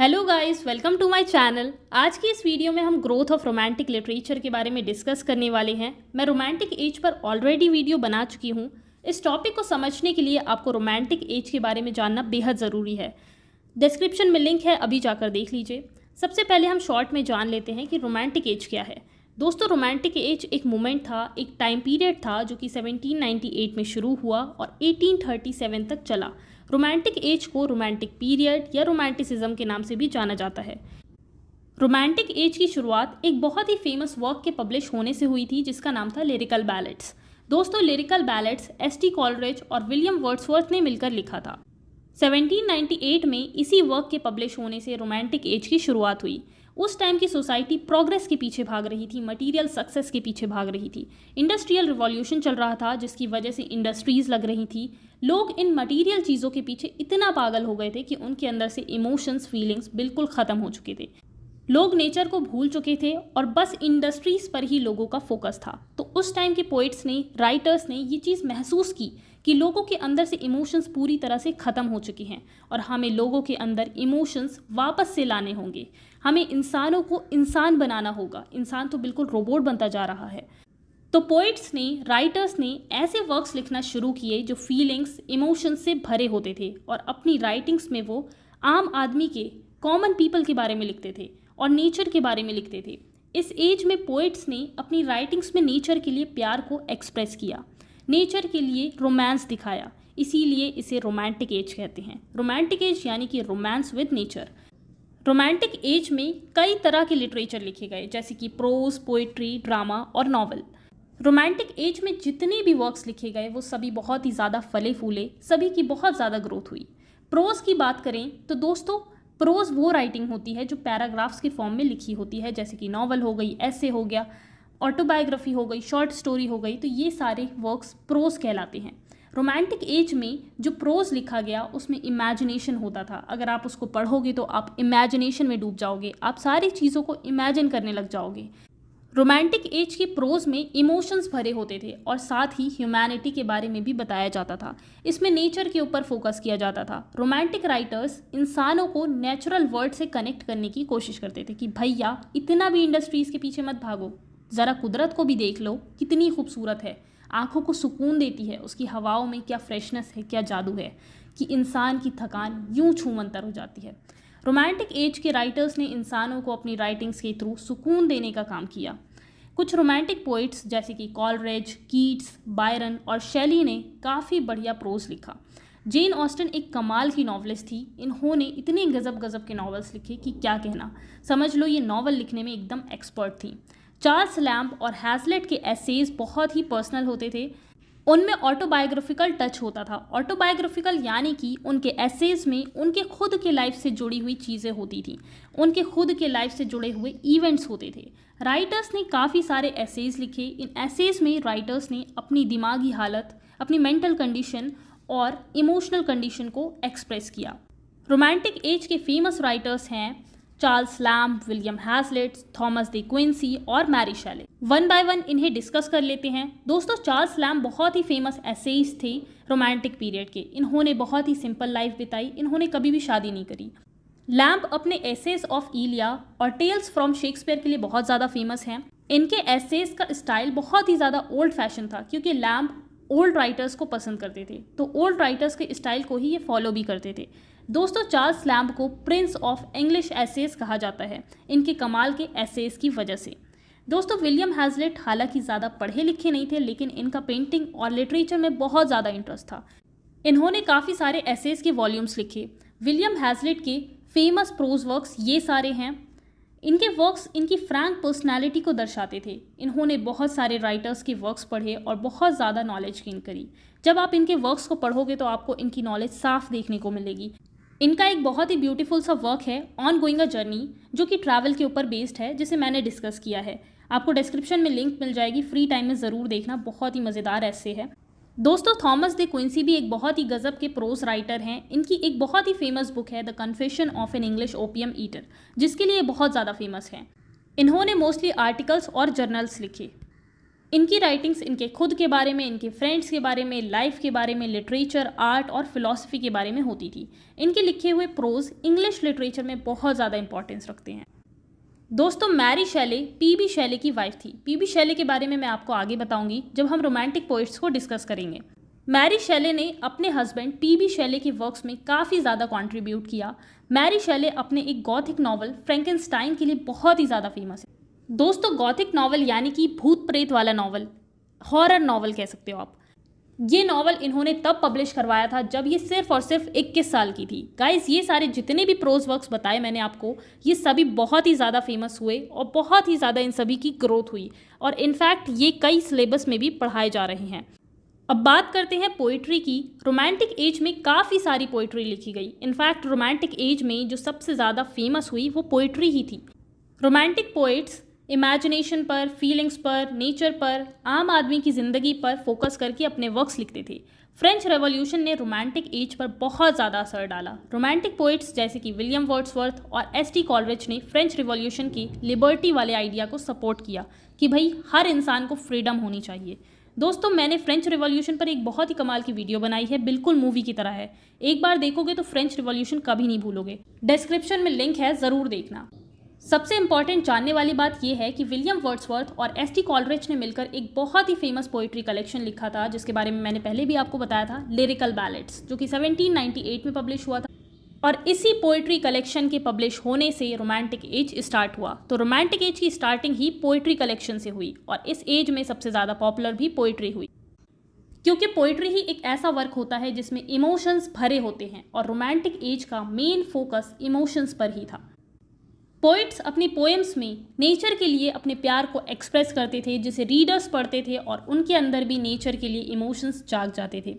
Hello guys, welcome to my channel. आज की इस वीडियो में हम ग्रोथ ऑफ रोमांटिक लिटरेचर के बारे में डिस्कस करने वाले हैं। मैं रोमांटिक एज पर ऑलरेडी वीडियो बना चुकी हूं। इस टॉपिक को समझने के लिए आपको रोमांटिक एज के बारे में जानना बेहद ज़रूरी है। डिस्क्रिप्शन में लिंक है, अभी जाकर देख लीजिए। सबसे पहले हम शॉर्ट में जान लेते हैं कि रोमांटिक एज क्या है। दोस्तों, रोमांटिक एज एक मोमेंट था, एक टाइम पीरियड था जो कि 1798 में शुरू हुआ और 1837 तक चला। रोमांटिक एज को रोमांटिक पीरियड या रोमांटिसिज्म के नाम से भी जाना जाता है। रोमांटिक एज की शुरुआत एक बहुत ही फेमस वर्क के पब्लिश होने से हुई थी जिसका नाम था लिरिकल बैलेड्स। दोस्तों, लिरिकल बैलेड्स एस.टी. कॉलरिज और विलियम वर्ड्सवर्थ ने मिलकर लिखा था। 1798 में इसी वर्क के पब्लिश होने से रोमांटिक एज की शुरुआत हुई। उस टाइम की सोसाइटी प्रोग्रेस के पीछे भाग रही थी, मटेरियल सक्सेस के पीछे भाग रही थी। इंडस्ट्रियल रिवॉल्यूशन चल रहा था जिसकी वजह से इंडस्ट्रीज लग रही थी। लोग इन मटेरियल चीज़ों के पीछे इतना पागल हो गए थे कि उनके अंदर से इमोशंस, फीलिंग्स बिल्कुल ख़त्म हो चुके थे। लोग नेचर को भूल चुके थे और बस इंडस्ट्रीज पर ही लोगों का फोकस था। तो उस टाइम के पोइट्स ने, राइटर्स ने ये चीज़ महसूस की कि लोगों के अंदर से इमोशंस पूरी तरह से ख़त्म हो चुके हैं और हमें लोगों के अंदर इमोशंस वापस से लाने होंगे। हमें इंसानों को इंसान बनाना होगा। इंसान तो बिल्कुल रोबोट बनता जा रहा है। तो पोइट्स ने, राइटर्स ने ऐसे वर्क्स लिखना शुरू किए जो फीलिंग्स, इमोशंस से भरे होते थे और अपनी राइटिंग्स में वो आम आदमी के, कॉमन पीपल के बारे में लिखते थे और नेचर के बारे में लिखते थे। इस एज में पोइट्स ने अपनी राइटिंग्स में नेचर के लिए प्यार को एक्सप्रेस किया, नेचर के लिए रोमांस दिखाया। इसीलिए इसे रोमांटिक एज कहते हैं। रोमांटिक एज यानी कि romance with nature. Romantic age में कई तरह के लिटरेचर लिखे गए जैसे कि प्रोज, पोइट्री, ड्रामा और नॉवल। रोमांटिक एज में जितने भी वर्क्स लिखे गए वो सभी बहुत ही ज़्यादा फले फूले, सभी की बहुत ज़्यादा ग्रोथ हुई। प्रोज की बात करें तो दोस्तों, प्रोज वो राइटिंग होती है जो पैराग्राफ्स के फॉर्म में लिखी होती है, जैसे कि नॉवल हो गई, ऐसे हो गया, ऑटोबायोग्राफी हो गई, शॉर्ट स्टोरी हो गई। तो ये सारे वर्क्स प्रोज कहलाते हैं। रोमांटिक एज में जो प्रोज लिखा गया उसमें इमेजिनेशन होता था। अगर आप उसको पढ़ोगे तो आप इमेजिनेशन में डूब जाओगे, आप सारी चीज़ों को इमेजिन करने लग जाओगे। रोमांटिक एज की प्रोज में इमोशंस भरे होते थे और साथ ही ह्यूमैनिटी के बारे में भी बताया जाता था। इसमें नेचर के ऊपर फोकस किया जाता था। रोमांटिक राइटर्स इंसानों को नेचुरल वर्ल्ड से कनेक्ट करने की कोशिश करते थे कि भैया इतना भी इंडस्ट्रीज के पीछे मत भागो, ज़रा कुदरत को भी देख लो, कितनी खूबसूरत है, आँखों को सुकून देती है, उसकी हवाओं में क्या फ्रेशनेस है, क्या जादू है कि इंसान की थकान यूं छूमंतर हो जाती है। रोमांटिक एज के राइटर्स ने इंसानों को अपनी राइटिंग्स के थ्रू सुकून देने का काम किया। कुछ रोमांटिक पोइट्स जैसे कि कॉलरिज, कीट्स, बायरन और शेली ने काफ़ी बढ़िया प्रोज लिखा। जेन ऑस्टन एक कमाल की नॉवलिस्ट थी। इन्होंने इतने गजब गजब के नॉवेल्स लिखे कि क्या कहना, समझ लो ये नॉवल लिखने में एकदम एक्सपर्ट थी। चार्ल्स लैम्ब और हैजलिट के एसेज बहुत ही पर्सनल होते थे। उनमें ऑटोबायोग्राफिकल टच होता था। ऑटोबायोग्राफिकल यानी कि उनके एसेज में उनके खुद के लाइफ से जुड़ी हुई चीज़ें होती थी, उनके खुद के लाइफ से जुड़े हुए इवेंट्स होते थे। राइटर्स ने काफ़ी सारे एसेज लिखे। इन एसेज में राइटर्स ने अपनी दिमागी हालत, अपनी मेंटल कंडीशन और इमोशनल कंडीशन को एक्सप्रेस किया। रोमांटिक एज के फेमस राइटर्स हैं Charles Lamb, William Hazlitt, Thomas De Quincey और Mary Shelley. One by one इन्हें डिस्कस कर लेते हैं। दोस्तों, चार्ल्स लैम्ब बहुत ही फेमस एसेइस्ट थे रोमांटिक पीरियड के। इन्होंने बहुत ही सिंपल लाइफ बिताई, इन्होंने कभी भी शादी नहीं करी। लैम्ब अपने एसेज ऑफ इलिया और टेल्स फ्रॉम शेक्सपियर के लिए बहुत ज़्यादा फेमस हैं। इनके एसेज का स्टाइल बहुत ही ज़्यादा ओल्ड फैशन था क्योंकि लैम्ब ओल्ड राइटर्स को पसंद करते थे, तो ओल्ड राइटर्स के स्टाइल को ही ये फॉलो भी करते थे। दोस्तों, चार्ल्स लैम्ब को प्रिंस ऑफ इंग्लिश एसेज कहा जाता है इनके कमाल के एसेज की वजह से। दोस्तों, विलियम हैजलिट हालांकि ज़्यादा पढ़े लिखे नहीं थे लेकिन इनका पेंटिंग और लिटरेचर में बहुत ज़्यादा इंटरेस्ट था। इन्होंने काफ़ी सारे एसेज के वॉल्यूम्स लिखे। विलियम हैजलिट के फेमस प्रोज वर्क्स ये सारे हैं। इनके वर्क्स इनकी फ्रैंक पर्सनैलिटी को दर्शाते थे। इन्होंने बहुत सारे राइटर्स के वर्क्स पढ़े और बहुत ज़्यादा नॉलेज गेन करी। जब आप इनके वर्क्स को पढ़ोगे तो आपको इनकी नॉलेज साफ देखने को मिलेगी। इनका एक बहुत ही ब्यूटीफुल सा वर्क है ऑन गोइंग अ जर्नी, जो कि ट्रैवल के ऊपर बेस्ड है, जिसे मैंने डिस्कस किया है। आपको डिस्क्रिप्शन में लिंक मिल जाएगी, फ्री टाइम में ज़रूर देखना, बहुत ही मज़ेदार ऐसे है। दोस्तों, थॉमस द क्विंसी भी एक बहुत ही गजब के प्रोज राइटर हैं। इनकी एक बहुत ही फेमस बुक है the confession of an English opium eater, जिसके लिए बहुत ज़्यादा फेमस है। इन्होंने मोस्टली आर्टिकल्स और जर्नल्स लिखे। इनकी राइटिंग्स इनके खुद के बारे में, इनके फ्रेंड्स के बारे में, लाइफ के बारे में, लिटरेचर, आर्ट और फिलॉसफी के बारे में होती थी। इनके लिखे हुए प्रोज इंग्लिश लिटरेचर में बहुत ज़्यादा इंपॉर्टेंस रखते हैं। दोस्तों, मैरी शेले पीबी शेले की वाइफ थी। पीबी शेले के बारे में मैं आपको आगे बताऊंगी जब हम रोमांटिक पोइट्स को डिस्कस करेंगे। मैरी शेले ने अपने हस्बैंड पीबी शेले के वर्क्स में काफ़ी ज़्यादा कंट्रीब्यूट किया। मैरी शेले अपने एक गॉथिक नॉवल फ्रैंकेनस्टाइन के लिए बहुत ही ज़्यादा फेमस है। दोस्तों, गॉथिक नॉवल यानी कि भूत प्रेत वाला नॉवल, हॉरर नॉवल कह सकते हो आप। ये नॉवल इन्होंने तब पब्लिश करवाया था जब ये सिर्फ और सिर्फ 21 साल की थी। गाइस, ये सारे जितने भी प्रोज वर्क्स बताए मैंने आपको, ये सभी बहुत ही ज़्यादा फेमस हुए और बहुत ही ज़्यादा इन सभी की ग्रोथ हुई और इनफैक्ट ये कई सिलेबस में भी पढ़ाए जा रहे हैं। अब बात करते हैं पोइट्री की। रोमांटिक एज में काफ़ी सारी पोइट्री लिखी गई। इनफैक्ट रोमांटिक एज में जो सबसे ज़्यादा फेमस हुई वो पोइट्री ही थी। रोमांटिक पोइट्स इमेजिनेशन पर, फीलिंग्स पर, नेचर पर, आम आदमी की ज़िंदगी पर फोकस करके अपने वर्क्स लिखते थे। फ्रेंच रेवोल्यूशन ने रोमांटिक एज पर बहुत ज़्यादा असर डाला। रोमांटिक पोइट्स जैसे कि विलियम वर्ड्सवर्थ और एस.टी. कॉलरिज ने फ्रेंच रिवॉल्यूशन की लिबर्टी वाले आइडिया को सपोर्ट किया कि भाई हर इंसान को फ्रीडम होनी चाहिए। दोस्तों, मैंने फ्रेंच रिवॉल्यूशन पर एक बहुत ही कमाल की वीडियो बनाई है, बिल्कुल मूवी की तरह है। एक बार देखोगे तो फ्रेंच रिवॉल्यूशन कभी नहीं भूलोगे। डिस्क्रिप्शन में लिंक है, ज़रूर देखना। सबसे इंपॉर्टेंट जानने वाली बात यह है कि विलियम वर्ड्सवर्थ और एस.टी. कॉलरिज ने मिलकर एक बहुत ही फेमस पोइट्री कलेक्शन लिखा था, जिसके बारे में मैंने पहले भी आपको बताया था, लिरिकल बैलेड्स, जो कि 1798 में पब्लिश हुआ था। और इसी पोइट्री कलेक्शन के पब्लिश होने से रोमांटिक एज स्टार्ट हुआ। तो रोमांटिक एज की स्टार्टिंग ही पोइट्री कलेक्शन से हुई और इस एज में सबसे ज़्यादा पॉपुलर भी पोइट्री हुई, क्योंकि पोइट्री ही एक ऐसा वर्क होता है जिसमें इमोशंस भरे होते हैं और रोमांटिक एज का मेन फोकस इमोशंस पर ही था। पोइट्स अपनी पोएम्स में नेचर के लिए अपने प्यार को एक्सप्रेस करते थे, जिसे रीडर्स पढ़ते थे और उनके अंदर भी नेचर के लिए इमोशंस जाग जाते थे।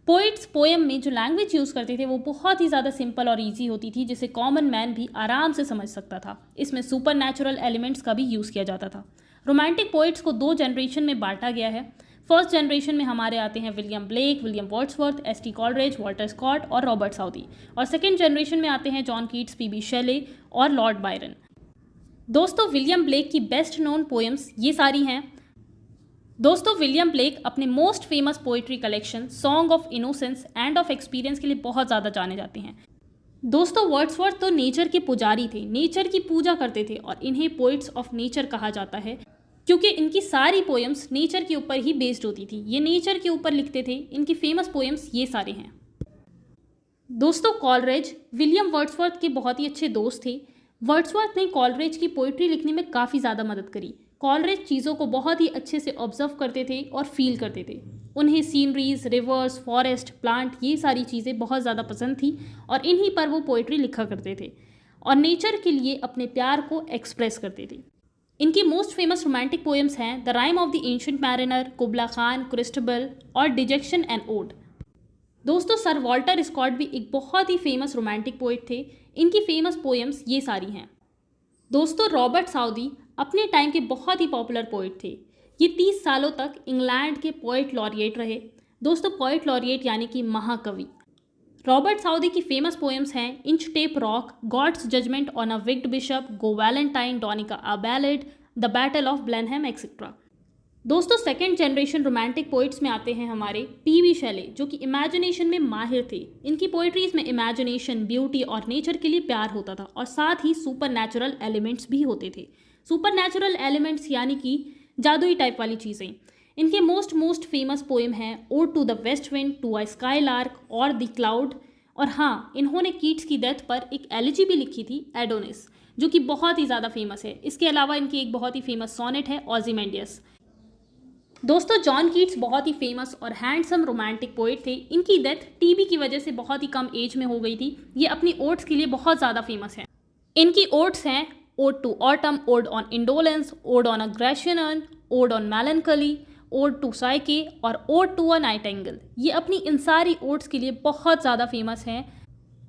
पोइट्स पोएम में जो लैंग्वेज यूज़ करते थे वो बहुत ही ज़्यादा सिंपल और इजी होती थी, जिसे कॉमन मैन भी आराम से समझ सकता था। इसमें सुपर नेचुरल एलिमेंट्स का भी यूज़ किया जाता था। रोमांटिक पोइट्स को 2 जनरेशन में बांटा गया है। फर्स्ट जनरेशन में हमारे आते हैं William Blake, William Wordsworth, S T. Coleridge, Walter Scott और रॉबर्ट साउदी। और सेकेंड जनरेशन में आते हैं जॉन कीट्स, पीबी शेले और लॉर्ड बायरन। दोस्तों, विलियम ब्लेक की बेस्ट नोन पोएम्स ये सारी हैं। दोस्तों, विलियम ब्लेक अपने most famous poetry collection song of innocence and of experience के लिए बहुत ज़्यादा जाने जाते हैं। दोस्तों, वर्ड्सवर्थ तो नेचर के पुजारी थे, नेचर की पूजा करते थे और इन्हें पोइट्स ऑफ नेचर कहा जाता है, क्योंकि इनकी सारी पोएम्स नेचर के ऊपर ही बेस्ड होती थी। ये नेचर के ऊपर लिखते थे। इनकी फेमस पोएम्स ये सारे हैं। दोस्तों, कॉलरिज विलियम वर्ड्सवर्थ के बहुत ही अच्छे दोस्त थे। वर्ड्सवर्थ ने कॉलरिज की पोइट्री लिखने में काफ़ी ज़्यादा मदद करी। कॉलरिज चीज़ों को बहुत ही अच्छे से ऑब्जर्व करते थे और फील करते थे। उन्हें सीनरीज, रिवर्स, फॉरेस्ट, प्लांट, ये सारी चीज़ें बहुत ज़्यादा पसंद थी और इन्हीं पर वो पोइट्री लिखा करते थे और नेचर के लिए अपने प्यार को एक्सप्रेस करते थे। इनकी मोस्ट फेमस रोमांटिक पोएम्स हैं the rhyme of the ancient mariner, कुबला Khan, क्रिस्टबल और डिजेक्शन एंड ओड। दोस्तों, सर वॉल्टर स्कॉट भी एक बहुत ही फेमस रोमांटिक पोइट थे। इनकी फेमस पोएम्स ये सारी हैं। दोस्तों, रॉबर्ट साउदी अपने टाइम के बहुत ही पॉपुलर पोइट थे। ये 30 सालों तक इंग्लैंड के पोइट लॉरिएट रहे। दोस्तों, पोइट लॉरिएट यानी कि महाकवि। रॉबर्ट साउदी की फेमस पोएम्स हैं Inchcape Rock, God's judgment on a wicked bishop, go Valentine, Donica a ballad, the battle of Blenheim etcetera. दोस्तों, सेकेंड जनरेशन रोमांटिक पोइट्स में आते हैं हमारे पीबी शेले, जो कि इमेजिनेशन में माहिर थे। इनकी पोइट्रीज में इमेजिनेशन, ब्यूटी और नेचर के लिए प्यार होता था और साथ ही सुपर नेचुरल एलिमेंट्स भी होते थे। सुपर नेचुरल एलिमेंट्स यानी कि जादुई टाइप वाली चीज़ें। इनके मोस्ट फेमस पोएम है ode to the west wind, to a skylark और द क्लाउड। और हाँ, इन्होंने कीट्स की डेथ पर एक एलिजी भी लिखी थी, एडोनिस, जो कि बहुत ही ज़्यादा फेमस है। इसके अलावा इनकी एक बहुत ही फेमस सोनेट है, ओज़िमेंडियस। दोस्तों, जॉन कीट्स बहुत ही फेमस और हैंडसम रोमांटिक पोइट थे। इनकी डेथ टीबी की वजह से बहुत ही कम एज में हो गई थी। ये अपनी ओड्स के लिए बहुत ज़्यादा फेमस है। इनकी ओड्स हैं ode to autumn, ode on indolence, ode on a Grecian urn, ode on melancholy, ode to Psyche और ओड टू अ नाइटेंगल। ये अपनी इन सारी ओड्स के लिए बहुत ज़्यादा फेमस हैं।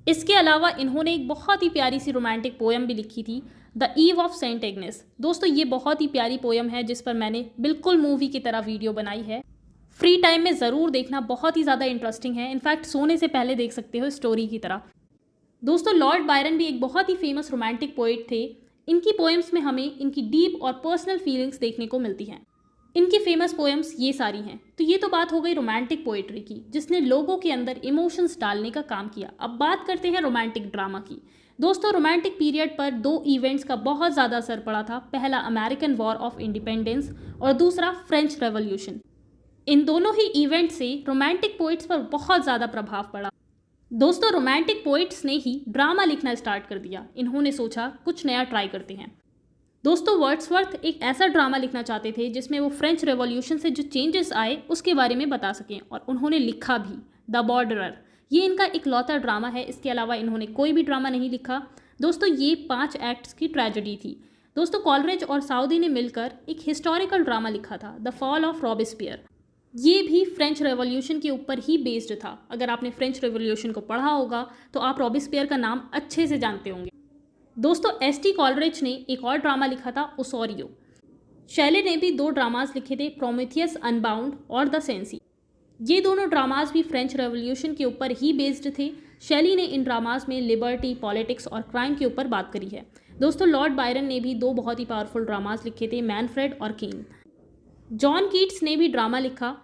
इसके अलावा इन्होंने एक बहुत ही प्यारी सी रोमांटिक पोएम भी लिखी थी, the eve of Saint Agnes. दोस्तों, ये बहुत ही प्यारी पोएम है जिस पर मैंने बिल्कुल मूवी की तरह वीडियो बनाई है। फ्री टाइम में ज़रूर देखना, बहुत ही ज़्यादा इंटरेस्टिंग है। इनफैक्ट सोने से पहले देख सकते हो, स्टोरी की तरह। दोस्तों, लॉर्ड बायरन भी एक बहुत ही फेमस रोमांटिक पोइट थे। इनकी पोएम्स में हमें इनकी डीप और पर्सनल फीलिंग्स देखने को मिलती हैं। इनकी फेमस पोएम्स ये सारी हैं। तो ये तो बात हो गई रोमांटिक पोएट्री की, जिसने लोगों के अंदर इमोशंस डालने का काम किया। अब बात करते हैं रोमांटिक ड्रामा की। दोस्तों, रोमांटिक पीरियड पर दो इवेंट्स का बहुत ज़्यादा असर पड़ा था। पहला अमेरिकन वॉर ऑफ इंडिपेंडेंस और दूसरा फ्रेंच रेवोल्यूशन। इन दोनों ही इवेंट से रोमांटिक पोइट्स पर बहुत ज़्यादा प्रभाव पड़ा। दोस्तों, रोमांटिक पोइट्स ने ही ड्रामा लिखना स्टार्ट कर दिया। इन्होंने सोचा कुछ नया ट्राई करते हैं। दोस्तों, वर्ड्सवर्थ एक ऐसा ड्रामा लिखना चाहते थे जिसमें वो फ्रेंच रेवोल्यूशन से जो चेंजेस आए उसके बारे में बता सकें, और उन्होंने लिखा भी द बॉर्डरर। ये इनका इकलौता ड्रामा है। इसके अलावा इन्होंने कोई भी ड्रामा नहीं लिखा। दोस्तों, ये 5 एक्ट्स की ट्रेजेडी थी। दोस्तों, कॉलरिज और साउदी ने मिलकर एक हिस्टोरिकल ड्रामा लिखा था, द फॉल ऑफ रॉबेस्पियर। ये भी फ्रेंच रेवोल्यूशन के ऊपर ही बेस्ड था। अगर आपने फ्रेंच रेवोल्यूशन को पढ़ा होगा तो आप रॉबेस्पियर का नाम अच्छे से जानते होंगे। दोस्तों, एस.टी. कॉलरिज ने एक और ड्रामा लिखा था, ओसोरियो। शैले ने भी 2 ड्रामाज लिखे थे, प्रोमेथियस अनबाउंड और द सेंसी। ये दोनों ड्रामाज भी फ्रेंच रेवोल्यूशन के ऊपर ही बेस्ड थे। शैली ने इन ड्रामाज में लिबर्टी, पॉलिटिक्स और क्राइम के ऊपर बात करी है। दोस्तों, लॉर्ड बायरन ने भी 2 बहुत ही पावरफुल ड्रामाज लिखे थे, मैनफ्रेड और केन। जॉन कीट्स ने भी ड्रामा लिखा,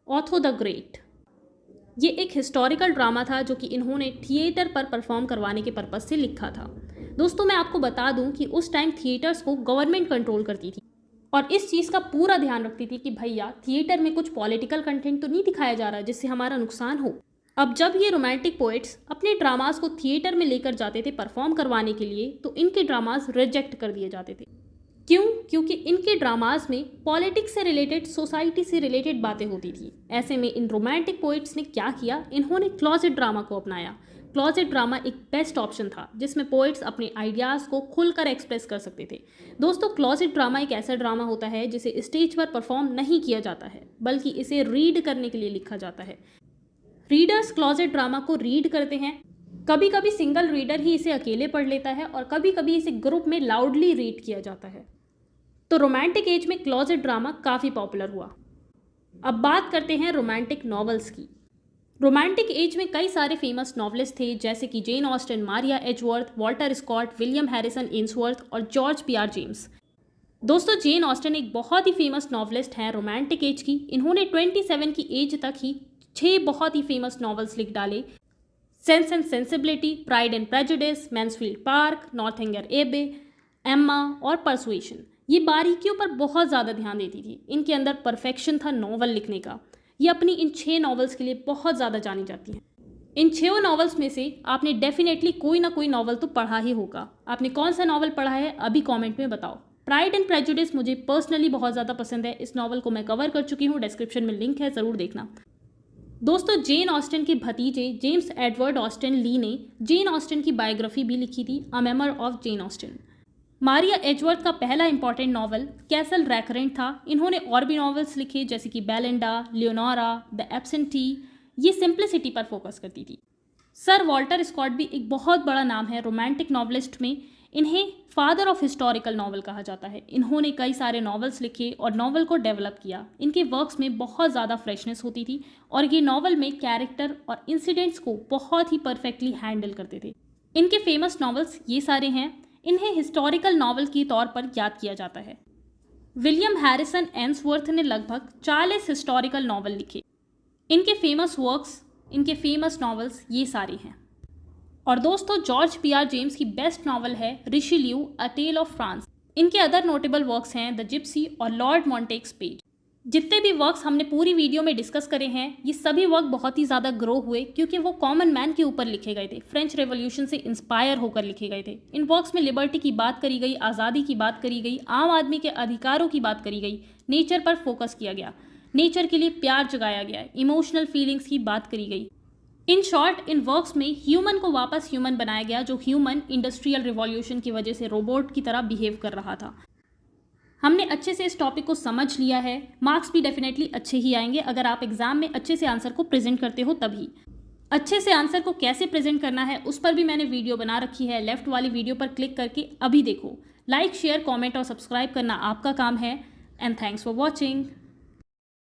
ऑथो द ग्रेट। ये एक हिस्टोरिकल ड्रामा था जो कि इन्होंने थिएटर पर परफॉर्म करवाने के पर्पज़ से लिखा था। दोस्तों, मैं आपको बता दूं कि उस टाइम थिएटर्स को गवर्नमेंट कंट्रोल करती थी और इस चीज़ का पूरा ध्यान रखती थी कि भैया थिएटर में कुछ पॉलिटिकल कंटेंट तो नहीं दिखाया जा रहा जिससे हमारा नुकसान हो। अब जब ये रोमांटिक पोएट्स अपने ड्रामास को थिएटर में लेकर जाते थे परफॉर्म करवाने के लिए, तो इनके ड्रामास रिजेक्ट कर दिए जाते थे। क्यों? क्योंकि इनके ड्रामास में पॉलिटिक्स से रिलेटेड, सोसाइटी से रिलेटेड बातें होती थी। ऐसे में इन रोमांटिक पोइट्स ने क्या किया, इन्होंने क्लॉजेट ड्रामा को अपनाया। क्लॉजेट ड्रामा एक बेस्ट ऑप्शन था जिसमें पोइट्स अपने आइडियाज़ को खुलकर एक्सप्रेस कर सकते थे। दोस्तों, क्लॉजेट ड्रामा एक ऐसा ड्रामा होता है जिसे स्टेज पर परफॉर्म नहीं किया जाता है, बल्कि इसे रीड करने के लिए लिखा जाता है। रीडर्स क्लॉजेट ड्रामा को रीड करते हैं। कभी कभी सिंगल रीडर ही इसे अकेले पढ़ लेता है और कभी कभी इसे ग्रुप में लाउडली रीड किया जाता है। तो रोमांटिक एज में क्लॉजेट ड्रामा काफ़ी पॉपुलर हुआ। अब बात करते हैं रोमांटिक नॉवेल्स की। रोमांटिक एज में कई सारे फेमस नॉवलिस्ट थे, जैसे कि Jane Austen, Maria Edgeworth, Walter Scott, William Harrison Ainsworth और जॉर्ज पी.आर. जेम्स। दोस्तों, जेन ऑस्टन एक बहुत ही फेमस नॉवलिस्ट हैं रोमांटिक एज की। इन्होंने 27 की एज तक ही 6 बहुत ही फेमस नॉवेल्स लिख डाले। Sense and Sensibility, Pride and Prejudice, Mansfield Park, Northanger Abbey, Emma और परसुएशन। ये बारीकियों पर बहुत ज़्यादा ध्यान देती थी। इनके अंदर परफेक्शन था नॉवल लिखने का। ये अपनी इन 6 नॉवेल्स के लिए बहुत ज़्यादा जानी जाती हैं। इन 6 नॉवेल्स में से आपने डेफिनेटली कोई ना कोई नॉवल तो पढ़ा ही होगा। आपने कौन सा नॉवल पढ़ा है अभी कमेंट में बताओ। प्राइड एंड प्रेजुडिस मुझे पर्सनली बहुत ज़्यादा पसंद है। इस नॉवल को मैं कवर कर चुकी हूँ, डिस्क्रिप्शन में लिंक है, ज़रूर देखना। दोस्तों, जेन ऑस्टन के भतीजे जेम्स एडवर्ड ऑस्टन ली ने जेन ऑस्टन की बायोग्राफी भी लिखी थी, a memoir of Jane Austen. Maria Edgeworth का पहला इंपॉर्टेंट नॉवल कैसल रैकरेंट था। इन्होंने और भी नॉवेल्स लिखे जैसे कि बेलेंडा, लियोनोरा, द एब्सेंटी। ये सिंप्लिसिटी पर फोकस करती थी। सर वॉल्टर स्कॉट भी एक बहुत बड़ा नाम है रोमांटिक नॉवलिस्ट में। इन्हें फादर ऑफ हिस्टोरिकल नॉवल कहा जाता है। इन्होंने कई सारे नॉवेल्स लिखे और नॉवल को डेवलप किया। इनके वर्क्स में बहुत ज़्यादा फ्रेशनेस होती थी और ये नॉवल में कैरेक्टर और इंसिडेंट्स को बहुत ही परफेक्टली हैंडल करते थे। इनके फेमस नॉवेल्स ये सारे हैं। इन्हें हिस्टोरिकल नॉवल के तौर पर याद किया जाता है। विलियम हैरिसन एन्सवर्थ ने लगभग 40 हिस्टोरिकल नॉवल लिखे। इनके फेमस वर्क्स, इनके फेमस नॉवेल्स ये सारे हैं। और दोस्तों, जॉर्ज पी.आर. जेम्स की बेस्ट नॉवल है रिशिल्यू, अ टेल ऑफ फ्रांस। इनके अदर नोटेबल वर्क्स हैं द जिप्सी और लॉर्ड मॉन्टेक्स पेज। जितने भी वर्क्स हमने पूरी वीडियो में डिस्कस करे हैं, ये सभी वर्क बहुत ही ज़्यादा ग्रो हुए क्योंकि वो कॉमन मैन के ऊपर लिखे गए थे, फ्रेंच रेवोल्यूशन से इंस्पायर होकर लिखे गए थे। इन वर्क्स में लिबर्टी की बात करी गई, आज़ादी की बात करी गई, आम आदमी के अधिकारों की बात करी गई, नेचर पर फोकस किया गया, नेचर के लिए प्यार जगाया गया, इमोशनल फीलिंग्स की बात करी गई। इन शॉर्ट, इन वर्क्स में ह्यूमन को वापस ह्यूमन बनाया गया, जो ह्यूमन इंडस्ट्रियल रिवॉल्यूशन की वजह से रोबोट की तरह बिहेव कर रहा था। हमने अच्छे से इस टॉपिक को समझ लिया है। मार्क्स भी डेफिनेटली अच्छे ही आएंगे अगर आप एग्जाम में अच्छे से आंसर को प्रेजेंट करते हो तभी। अच्छे से आंसर को कैसे प्रेजेंट करना है उस पर भी मैंने वीडियो बना रखी है। लेफ्ट वाली वीडियो पर क्लिक करके अभी देखो। लाइक, शेयर, कमेंट और सब्सक्राइब करना आपका काम है। And thanks for watching.